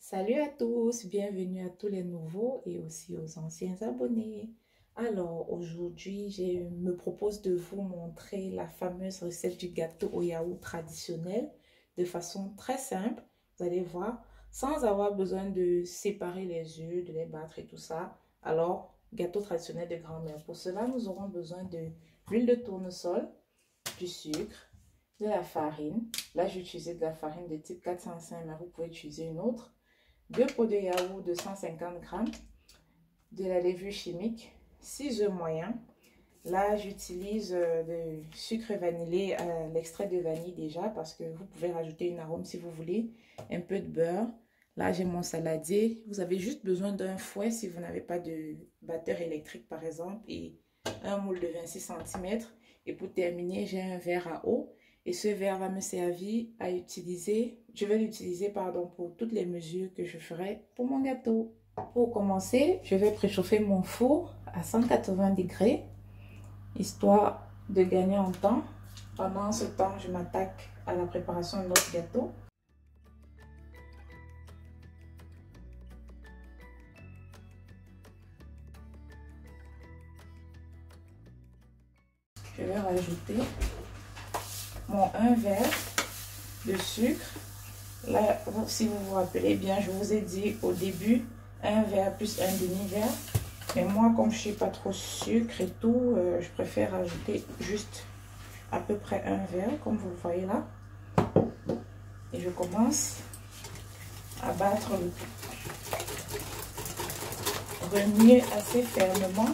Salut à tous, bienvenue à tous les nouveaux et aussi aux anciens abonnés. Alors aujourd'hui, je me propose de vous montrer la fameuse recette du gâteau au yaourt traditionnel de façon très simple. Vous allez voir, sans avoir besoin de séparer les œufs, de les battre et tout ça. Alors, gâteau traditionnel de grand-mère. Pour cela, nous aurons besoin de l'huile de tournesol, du sucre, de la farine. Là, j'ai utilisé de la farine de type 405, mais vous pouvez utiliser une autre. 2 pots de yaourt de 150 grammes, de la levure chimique, 6 œufs moyens. Là, j'utilise du sucre vanillé, l'extrait de vanille déjà, parce que vous pouvez rajouter une arôme si vous voulez. Un peu de beurre. Là, j'ai mon saladier. Vous avez juste besoin d'un fouet si vous n'avez pas de batteur électrique, par exemple, et un moule de 26 cm. Et pour terminer, j'ai un verre à eau. Et ce verre va me servir à utiliser, je vais l'utiliser pour toutes les mesures que je ferai pour mon gâteau. Pour commencer, je vais préchauffer mon four à 180 degrés, histoire de gagner en temps. Pendant ce temps, je m'attaque à la préparation de notre gâteau. Je vais rajouter mon 1 verre de sucre. Là, si vous vous rappelez bien, je vous ai dit au début, 1 verre plus un demi-verre. Mais moi, comme je ne suis pas trop sucre et tout, je préfère ajouter juste à peu près 1 verre, comme vous le voyez là. Et je commence à battre le tout. Remuer assez fermement,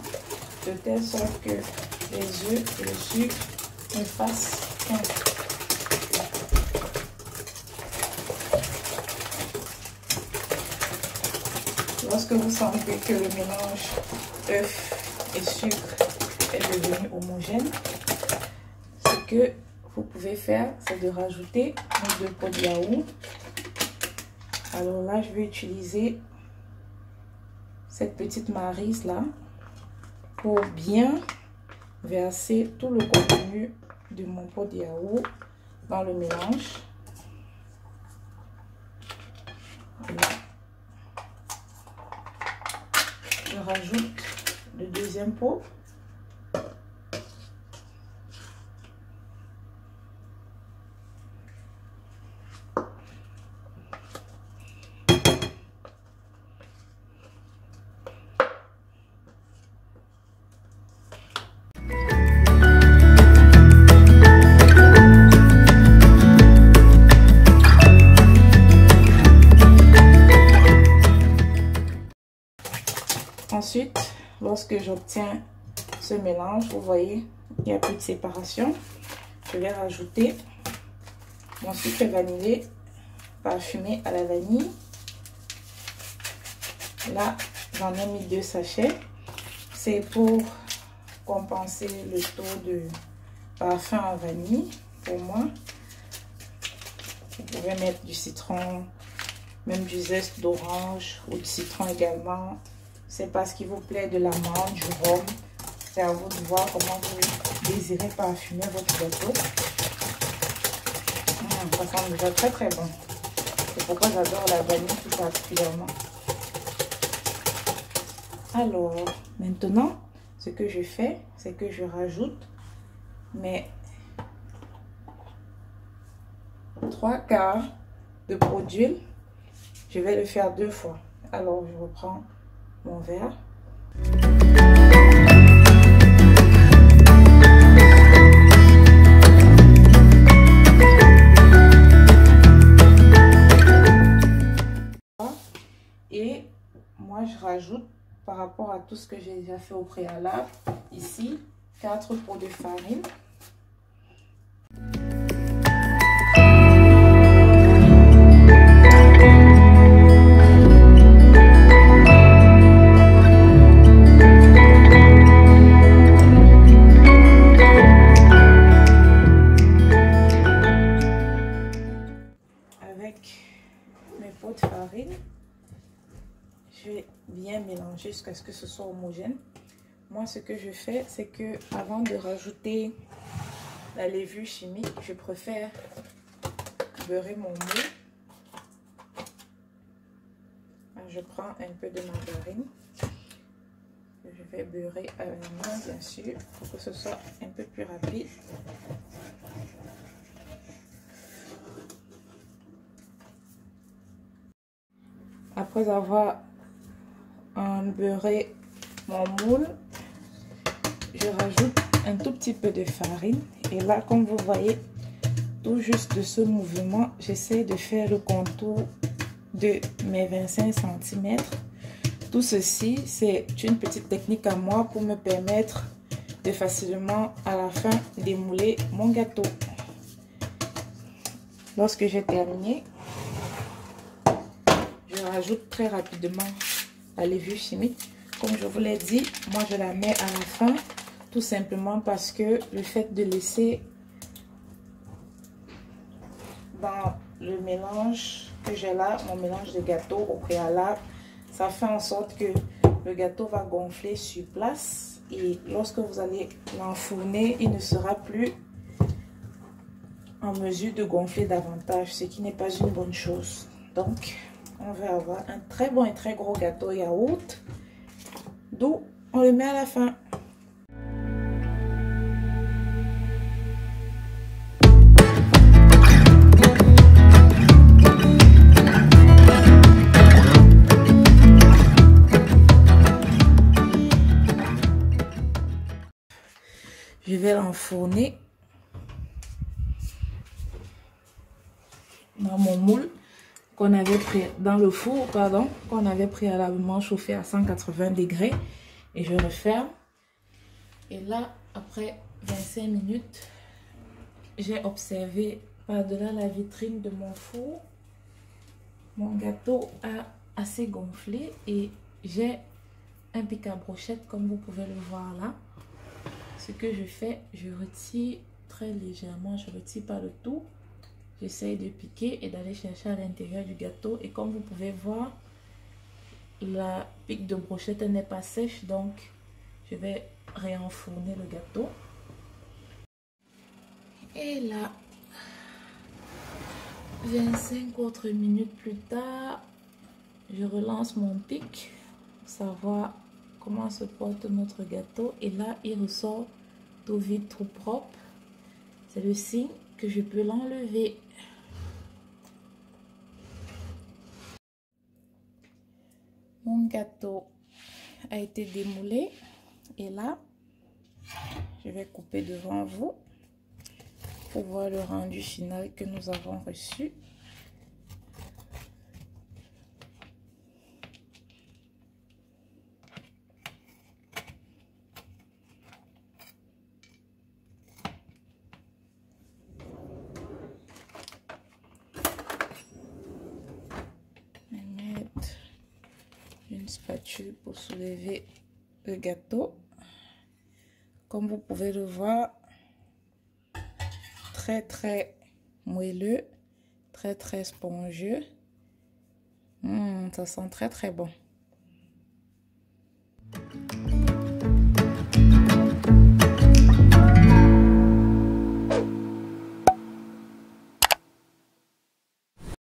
de telle sorte que les œufs et le sucre me fassent fondre. Lorsque vous sentez que le mélange œuf et sucre est devenu homogène, ce que vous pouvez faire, c'est de rajouter nos 2 pots de yaourt. Alors là, je vais utiliser cette petite maryse là pour bien verser tout le contenu de mon pot de yaourt dans le mélange. Voilà. Je rajoute le 2e pot. Ensuite, lorsque j'obtiens ce mélange, vous voyez, il n'y a plus de séparation. Je vais rajouter mon sucre vanillé parfumé à la vanille. Là, j'en ai mis 2 sachets. C'est pour compenser le taux de parfum en vanille pour moi. Vous pouvez mettre du citron, même du zeste d'orange ou du citron également. C'est pas ce qui vous plaît, de l'amande, du rhum. C'est à vous de voir comment vous désirez parfumer votre gâteau. Ça sent déjà très très bon. C'est pourquoi j'adore la vanille tout particulièrement. Alors, maintenant, ce que je fais, c'est que je rajoute mes 3/4 de pot d'huile. Je vais le faire 2 fois. Alors, je reprends mon verre. Et moi, je rajoute par rapport à tout ce que j'ai déjà fait au préalable, ici, 4 pots de farine. De farine, je vais bien mélanger jusqu'à ce que ce soit homogène. Moi, ce que je fais, c'est que avant de rajouter la levure chimique, je préfère beurrer mon moule je prends un peu de margarine. Je vais beurrer à la main, bien sûr, pour que ce soit un peu plus rapide. Après avoir beurré mon moule, je rajoute un tout petit peu de farine. Et là, comme vous voyez, tout juste de ce mouvement, j'essaie de faire le contour de mes 25 cm. Tout ceci, c'est une petite technique à moi pour me permettre de facilement, à la fin, démouler mon gâteau. Lorsque j'ai terminé, je rajoute très rapidement la levure chimique. Comme je vous l'ai dit, moi je la mets à la fin, tout simplement parce que le fait de laisser dans le mélange que j'ai là, mon mélange de gâteau au préalable, ça fait en sorte que le gâteau va gonfler sur place et lorsque vous allez l'enfourner, il ne sera plus en mesure de gonfler davantage, ce qui n'est pas une bonne chose. Donc, on va avoir un très bon et très gros gâteau yaourt, d'où on le met à la fin. Je vais l'enfourner dans mon moule qu'on avait pris dans le four, pardon, qu'on avait préalablement chauffé à 180 degrés. Et je referme. Et là, après 25 minutes, j'ai observé par-delà la vitrine de mon four, mon gâteau a assez gonflé et j'ai un pic à brochette comme vous pouvez le voir là. Ce que je fais, je retire très légèrement, je retire pas le tout. J'essaye de piquer et d'aller chercher à l'intérieur du gâteau. Et comme vous pouvez voir, la pique de brochette n'est pas sèche, donc je vais réenfourner le gâteau. Et là, 25 autres minutes plus tard, je relance mon pic pour savoir comment se porte notre gâteau. Et là, il ressort tout vide, tout propre. C'est le signe que je peux l'enlever. Mon gâteau a été démoulé. Et là, je vais couper devant vous pour voir le rendu final que nous avons reçu. Je vais mettre une spatule pour soulever le gâteau. Comme vous pouvez le voir, très moelleux, très spongieux. Ça sent très bon.